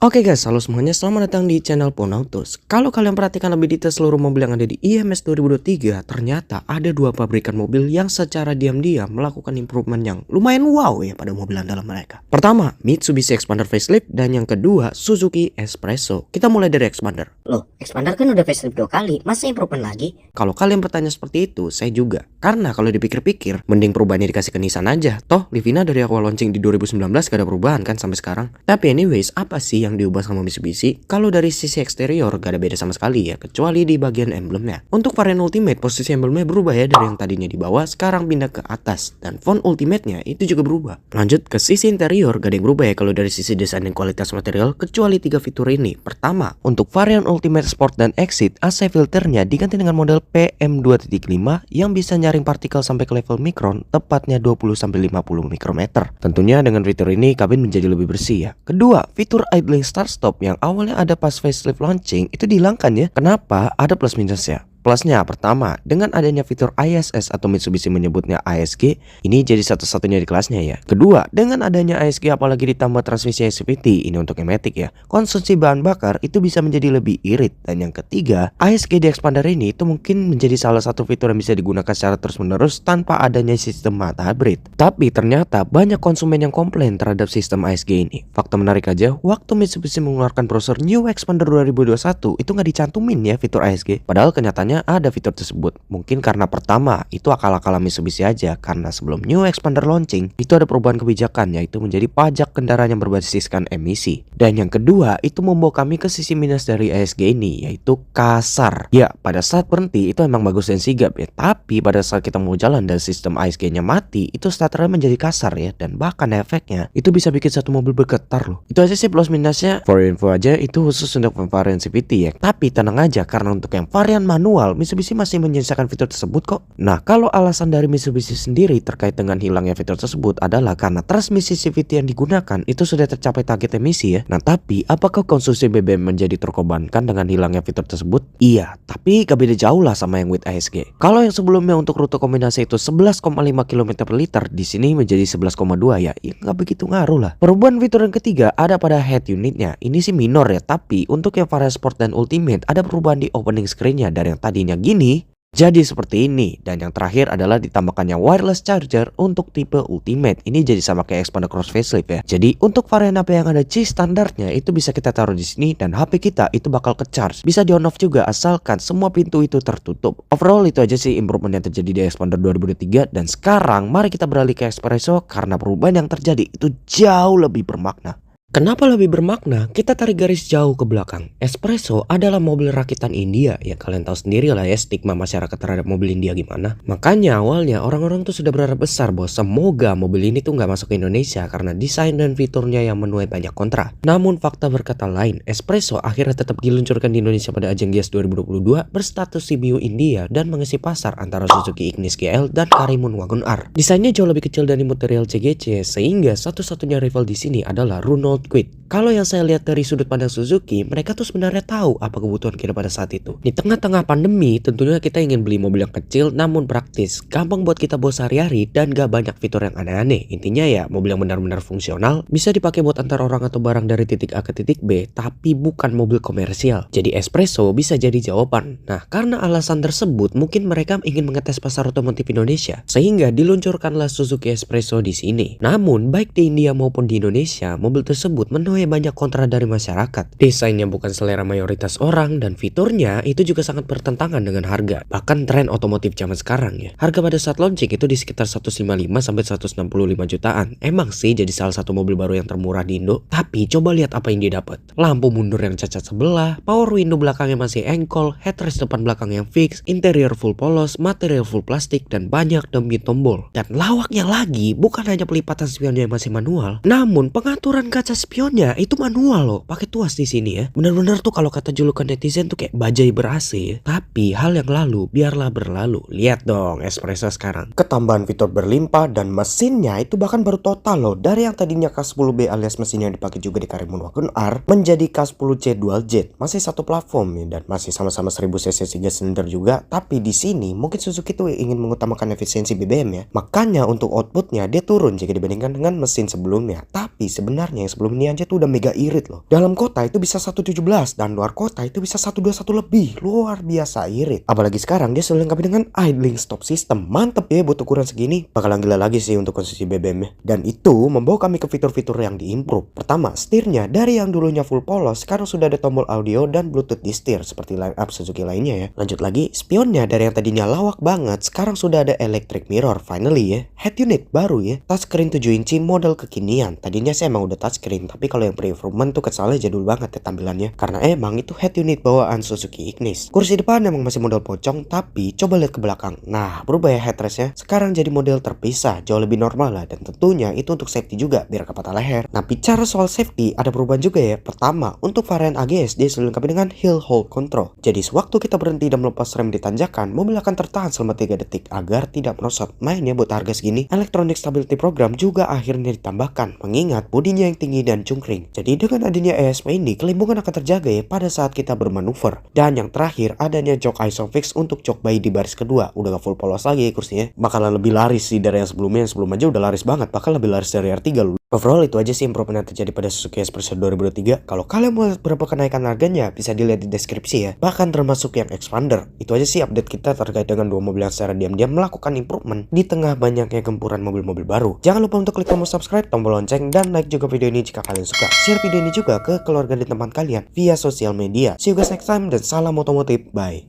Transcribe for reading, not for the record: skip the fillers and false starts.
Oke guys, halo semuanya, selamat datang di channel Ponautus. Kalau kalian perhatikan lebih detail seluruh mobil yang ada di IMS 2023, ternyata ada dua pabrikan mobil yang secara diam-diam melakukan improvement yang lumayan wow ya pada mobil andalan mereka. Pertama, Mitsubishi Xpander facelift, dan yang kedua, Suzuki Espresso. Kita mulai dari Xpander. Loh, Xpander kan udah facelift 2 kali, masa improvement lagi? Kalau kalian bertanya seperti itu, saya juga. Karena kalau dipikir-pikir, mending perubahannya dikasih ke Nissan aja. Toh, Livina dari awal launching di 2019 gak ada perubahan kan sampai sekarang. Tapi anyways, apa sih yang diubah sama Mitsubishi? Kalau dari sisi eksterior gak ada beda sama sekali ya, kecuali di bagian emblemnya. Untuk varian Ultimate, posisi emblemnya berubah ya, dari yang tadinya di bawah sekarang pindah ke atas, dan font Ultimate-nya itu juga berubah. Lanjut ke sisi interior, gak ada yang berubah ya kalau dari sisi desain dan kualitas material, kecuali 3 fitur ini. Pertama, untuk varian Ultimate Sport dan Exit, AC filternya diganti dengan model PM2.5 yang bisa nyaring partikel sampai ke level mikron, tepatnya 20-50 mikrometer. Tentunya dengan fitur ini kabin menjadi lebih bersih ya. Kedua, fitur idling start stop yang awalnya ada pas facelift launching itu dihilangkan ya. Kenapa? Ada plus minusnya. Plusnya pertama, dengan adanya fitur ISS atau Mitsubishi menyebutnya ASG, ini jadi satu-satunya di kelasnya ya. Kedua, dengan adanya ASG apalagi ditambah transmisi CVT, ini untuk Matic ya, konsumsi bahan bakar itu bisa menjadi lebih irit. Dan yang ketiga, ASG di Xpander ini itu mungkin menjadi salah satu fitur yang bisa digunakan secara terus-menerus tanpa adanya sistem mata hybrid. Tapi ternyata banyak konsumen yang komplain terhadap sistem ASG ini. Fakta menarik aja, waktu Mitsubishi mengeluarkan browser New Xpander 2021 itu nggak dicantumin ya fitur ASG. Padahal kenyataannya ada fitur tersebut. Mungkin karena pertama itu akal-akalan Mitsubishi aja, karena sebelum New Xpander launching itu ada perubahan kebijakan, yaitu menjadi pajak kendaraan yang berbasiskan emisi. Dan yang kedua itu membawa kami ke sisi minus dari ASG ini, yaitu kasar. Ya, pada saat berhenti itu emang bagus dan sigap ya, tapi pada saat kita mau jalan dan sistem ASG-nya mati, itu starternya menjadi kasar ya, dan bahkan efeknya itu bisa bikin satu mobil bergetar loh. Itu aja sih plus minusnya. For info aja, itu khusus untuk varian CVT ya. Tapi tenang aja, karena untuk yang varian manual Mitsubishi masih menyisakan fitur tersebut kok. Nah, kalau alasan dari Mitsubishi sendiri terkait dengan hilangnya fitur tersebut adalah karena transmisi CVT yang digunakan itu sudah tercapai target emisi ya. Nah, tapi apakah konsumsi BBM menjadi terkorbankan dengan hilangnya fitur tersebut? Iya, tapi gak beda jauh lah sama yang with ASG. Kalau yang sebelumnya untuk rute kombinasi itu 11,5 km per liter, di sini menjadi 11,2 ya. Ya gak begitu ngaruh lah. Perubahan fitur yang ketiga ada pada head unitnya. Ini sih minor ya, tapi untuk yang varian Sport dan Ultimate ada perubahan di opening screen-nya dari yang tadinya gini jadi seperti ini. Dan yang terakhir adalah ditambahkannya wireless charger untuk tipe Ultimate. Ini jadi sama kayak Xpander Cross facelift ya. Jadi untuk varian HP yang ada C standarnya itu bisa kita taruh di sini dan HP kita itu bakal ke-charge. Bisa di on off juga asalkan semua pintu itu tertutup. Overall itu aja sih improvement yang terjadi di Xpander 2023. Dan sekarang mari kita beralih ke Espresso karena perubahan yang terjadi itu jauh lebih bermakna. Kenapa lebih bermakna? Kita tarik garis jauh ke belakang. Espresso adalah mobil rakitan India. Ya kalian tahu sendiri lah ya stigma masyarakat terhadap mobil India gimana. Makanya awalnya orang-orang tuh sudah berharap besar bahwa semoga mobil ini tuh nggak masuk ke Indonesia karena desain dan fiturnya yang menuai banyak kontra. Namun fakta berkata lain, Espresso akhirnya tetap diluncurkan di Indonesia pada ajang Gias 2022 berstatus CBU India dan mengisi pasar antara Suzuki Ignis GL dan Karimun Wagon R. Desainnya jauh lebih kecil dari material CGC sehingga satu-satunya rival di sini adalah Renault Kwid. Kalau yang saya lihat dari sudut pandang Suzuki, mereka tuh sebenarnya tahu apa kebutuhan kita pada saat itu. Di tengah-tengah pandemi, tentunya kita ingin beli mobil yang kecil namun praktis, gampang buat kita bawa sehari-hari dan gak banyak fitur yang aneh-aneh. Intinya ya mobil yang benar-benar fungsional, bisa dipakai buat antar orang atau barang dari titik A ke titik B, tapi bukan mobil komersial. Jadi Espresso bisa jadi jawaban. Nah, karena alasan tersebut, mungkin mereka ingin mengetes pasar otomotif Indonesia, sehingga diluncurkanlah Suzuki Espresso di sini. Namun, baik di India maupun di Indonesia, mobil tersebut menuai banyak kontra dari masyarakat. Desainnya bukan selera mayoritas orang dan fiturnya itu juga sangat bertentangan dengan harga. Bahkan tren otomotif zaman sekarang ya. Harga pada saat launching itu di sekitar 155 sampai 165 jutaan. Emang sih jadi salah satu mobil baru yang termurah di Indo. Tapi coba lihat apa yang dia dapat. Lampu mundur yang cacat sebelah, power window belakangnya masih engkol, headrest depan belakang yang fix, interior full polos, material full plastik dan banyak demi tombol. Dan lawaknya lagi bukan hanya pelipatan spionnya yang masih manual, namun pengaturan kaca spionnya itu manual loh, pakai tuas di sini ya. Bener-bener tuh kalau kata julukan netizen tuh kayak bajai ber-AC ya. Tapi hal yang lalu biarlah berlalu. Lihat dong Espresso sekarang. Ketambahan fitur berlimpah dan mesinnya itu bahkan baru total loh. Dari yang tadinya K10B alias mesin yang dipakai juga di Karimun Wagon R menjadi K10C dual jet. Masih satu platform ya, dan masih sama-sama 1000 cc 3 silinder juga. Tapi di sini mungkin Suzuki tuh ingin mengutamakan efisiensi BBM ya. Makanya untuk outputnya dia turun jika dibandingkan dengan mesin sebelumnya. Tapi sebenarnya yang sebelumnya sebelum ini aja tuh udah mega irit loh. Dalam kota itu bisa 117 dan luar kota itu bisa 121 lebih. Luar biasa irit. Apalagi sekarang dia sudah dilengkapi dengan idling stop system. Mantep ya buat ukuran segini. Bakalan gila lagi sih untuk konsumsi BBM-nya. Dan itu membawa kami ke fitur-fitur yang diimprove. Pertama, setirnya dari yang dulunya full polos sekarang sudah ada tombol audio dan bluetooth di setir seperti line up Suzuki lainnya ya. Lanjut lagi, spionnya dari yang tadinya lawak banget sekarang sudah ada electric mirror finally ya. Head unit baru ya. Touchscreen 7 inci model kekinian. Tadinya sih emang udah touchscreen, tapi kalau yang pre-improvement tuh kesannya jadul banget ya tampilannya. Karena emang itu head unit bawaan Suzuki Ignis. Kursi depan emang masih model pocong, tapi coba lihat ke belakang. Nah, berubah ya headrestnya. Sekarang jadi model terpisah, jauh lebih normal lah. Dan tentunya itu untuk safety juga, biar gak patah leher. Nah, bicara soal safety, ada perubahan juga ya. Pertama, untuk varian AGS, dia sudah dilengkapi dengan hill hold control. Jadi sewaktu kita berhenti dan melepas rem di tanjakan, mobil akan tertahan selama 3 detik agar tidak merosot. Mainnya buat harga segini, Electronic Stability Program juga akhirnya ditambahkan, mengingat bodinya yang tinggi dan cungkring. Jadi dengan adanya ESP ini, kelimpungan akan terjaga ya pada saat kita bermanuver. Dan yang terakhir, adanya jok Isofix untuk jok bayi di baris kedua. Udah gak full polos lagi ya kursinya. Bakalan lebih laris sih dari yang sebelumnya. Yang sebelum aja udah laris banget, bakal lebih laris dari R3 loh. Overall itu aja sih improvement yang terjadi pada Suzuki S-Version 2023. Kalau kalian mau lihat berapa kenaikan harganya, bisa dilihat di deskripsi ya. Bahkan termasuk yang Expander. Itu aja sih update kita terkait dengan dua mobil yang secara diam-diam melakukan improvement di tengah banyaknya gempuran mobil-mobil baru. Jangan lupa untuk klik tombol subscribe, tombol lonceng, dan like juga video ini jika kalian suka. Share video ini juga ke keluarga dan teman kalian via sosial media. See you guys next time dan salam otomotif. Bye.